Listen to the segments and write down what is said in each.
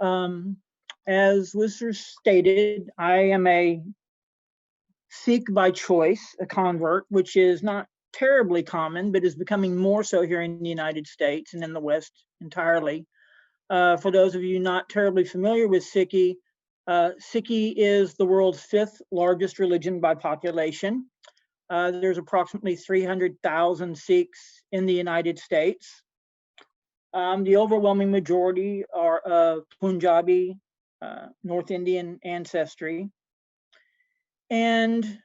As was stated, I am a Sikh by choice, a convert, which is not terribly common, but is becoming more so here in the United States and in the West entirely. For those of you not terribly familiar with Sikhi, Sikhi is the world's 5th largest religion by population. There's approximately 300,000 Sikhs in the United States. The overwhelming majority are of Punjabi, North Indian ancestry. And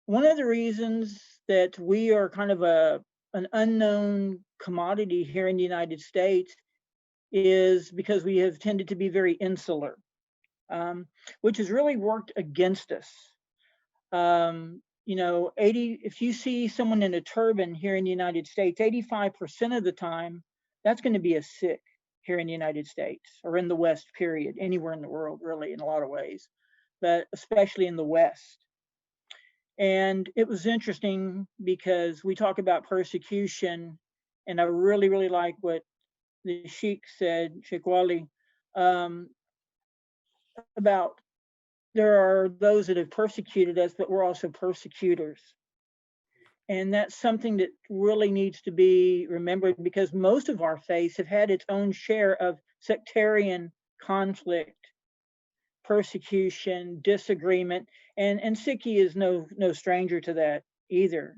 one of the reasons that we are kind of an unknown commodity here in the United States is because we have tended to be very insular, which has really worked against us. You know, if you see someone in a turban here in the United States, 85% of the time, that's going to be a Sikh here in the United States or in the West, period, anywhere in the world, really, in a lot of ways, but especially in the West. And it was interesting because we talk about persecution, and I really, really like what the Sheikh said, Sheikh Wali, about there are those that have persecuted us, but we're also persecutors. And that's something that really needs to be remembered, because most of our faiths have had its own share of sectarian conflict, persecution, disagreement, and Sikhi is no stranger to that either.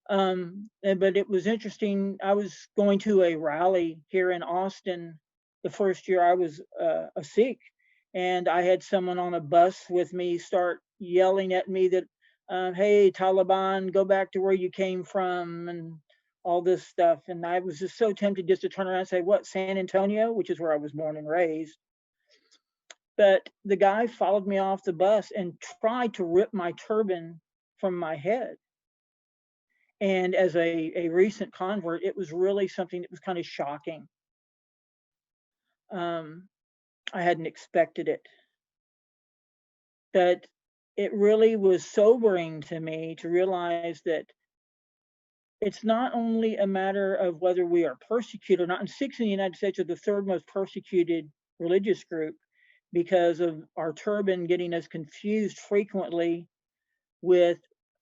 But it was interesting. I was going to a rally here in Austin the first year I was a Sikh, and I had someone on a bus with me start yelling at me that, hey, Taliban, go back to where you came from, and all this stuff. And I was just so tempted just to turn around and say, what, San Antonio, which is where I was born and raised. But the guy followed me off the bus and tried to rip my turban from my head. And as a recent convert, it was really something that was kind of shocking. I hadn't expected it. But it really was sobering to me to realize that it's not only a matter of whether we are persecuted or not. And Sikhs in the United States are the 3rd most persecuted religious group because of our turban getting us confused frequently with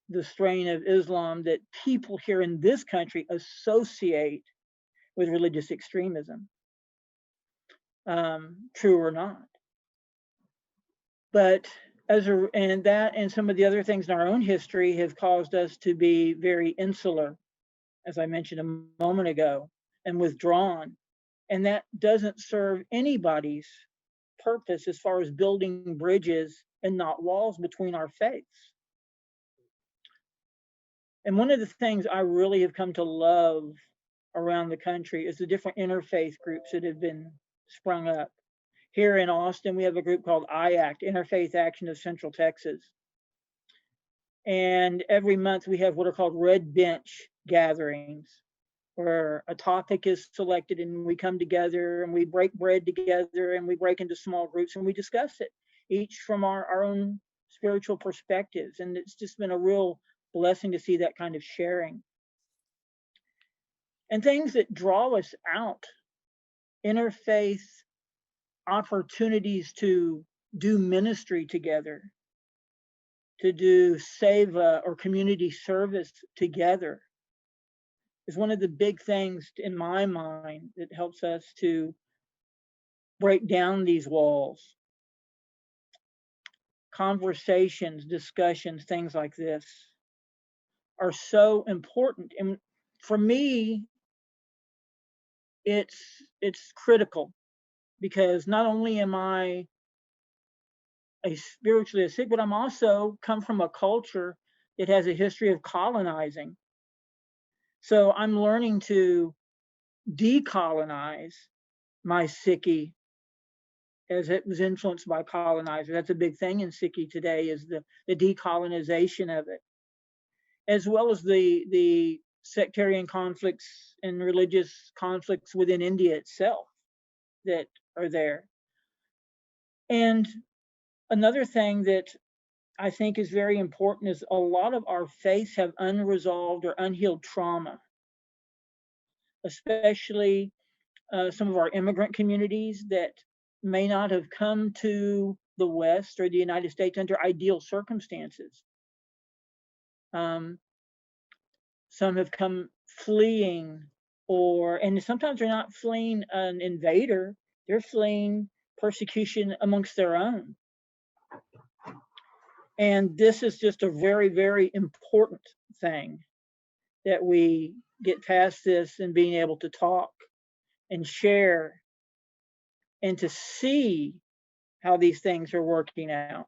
the strain of Islam that people here in this country associate with religious extremism, true or not. But that and some of the other things in our own history have caused us to be very insular, as I mentioned a moment ago, and withdrawn. And that doesn't serve anybody's purpose as far as building bridges and not walls between our faiths. And one of the things I really have come to love around the country is the different interfaith groups that have been sprung up. Here in Austin, we have a group called IACT, Interfaith Action of Central Texas. And every month we have what are called red bench gatherings, where a topic is selected and we come together and we break bread together and we break into small groups and we discuss it, each from our own spiritual perspectives. And it's just been a real blessing to see that kind of sharing. And things that draw us out, interfaith opportunities to do ministry together, to do seva or community service together, is one of the big things in my mind that helps us to break down these walls. Conversations, discussions, things like this are so important. And for me, it's critical, because not only am I spiritually a Sikh, but I'm also come from a culture that has a history of colonizing. So I'm learning to decolonize my Sikhi as it was influenced by colonizers. That's a big thing in Sikhi today, is the decolonization of it, as well as the sectarian conflicts and religious conflicts within India itself that are there. And another thing that I think is very important is a lot of our faiths have unresolved or unhealed trauma, especially some of our immigrant communities that may not have come to the West or the United States under ideal circumstances. Some have come fleeing, and sometimes they're not fleeing an invader, they're fleeing persecution amongst their own. And this is just a very, very important thing, that we get past this and being able to talk and share and to see how these things are working out.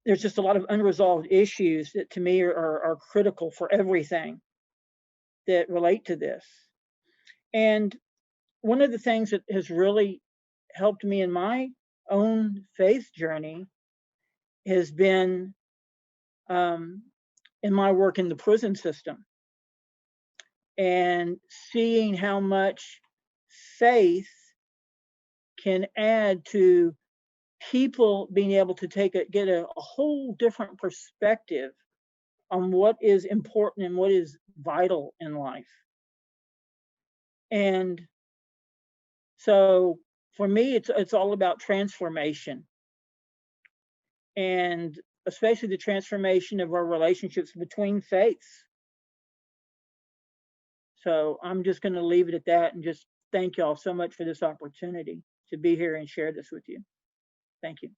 There's just a lot of unresolved issues that to me are critical for everything that relate to this. And one of the things that has really helped me in my own faith journey has been in my work in the prison system, and seeing how much faith can add to people being able to get a whole different perspective on what is important and what is vital in life. And so for me, it's all about transformation, and especially the transformation of our relationships between faiths. So I'm just going to leave it at that and just thank y'all so much for this opportunity to be here and share this with you. Thank you.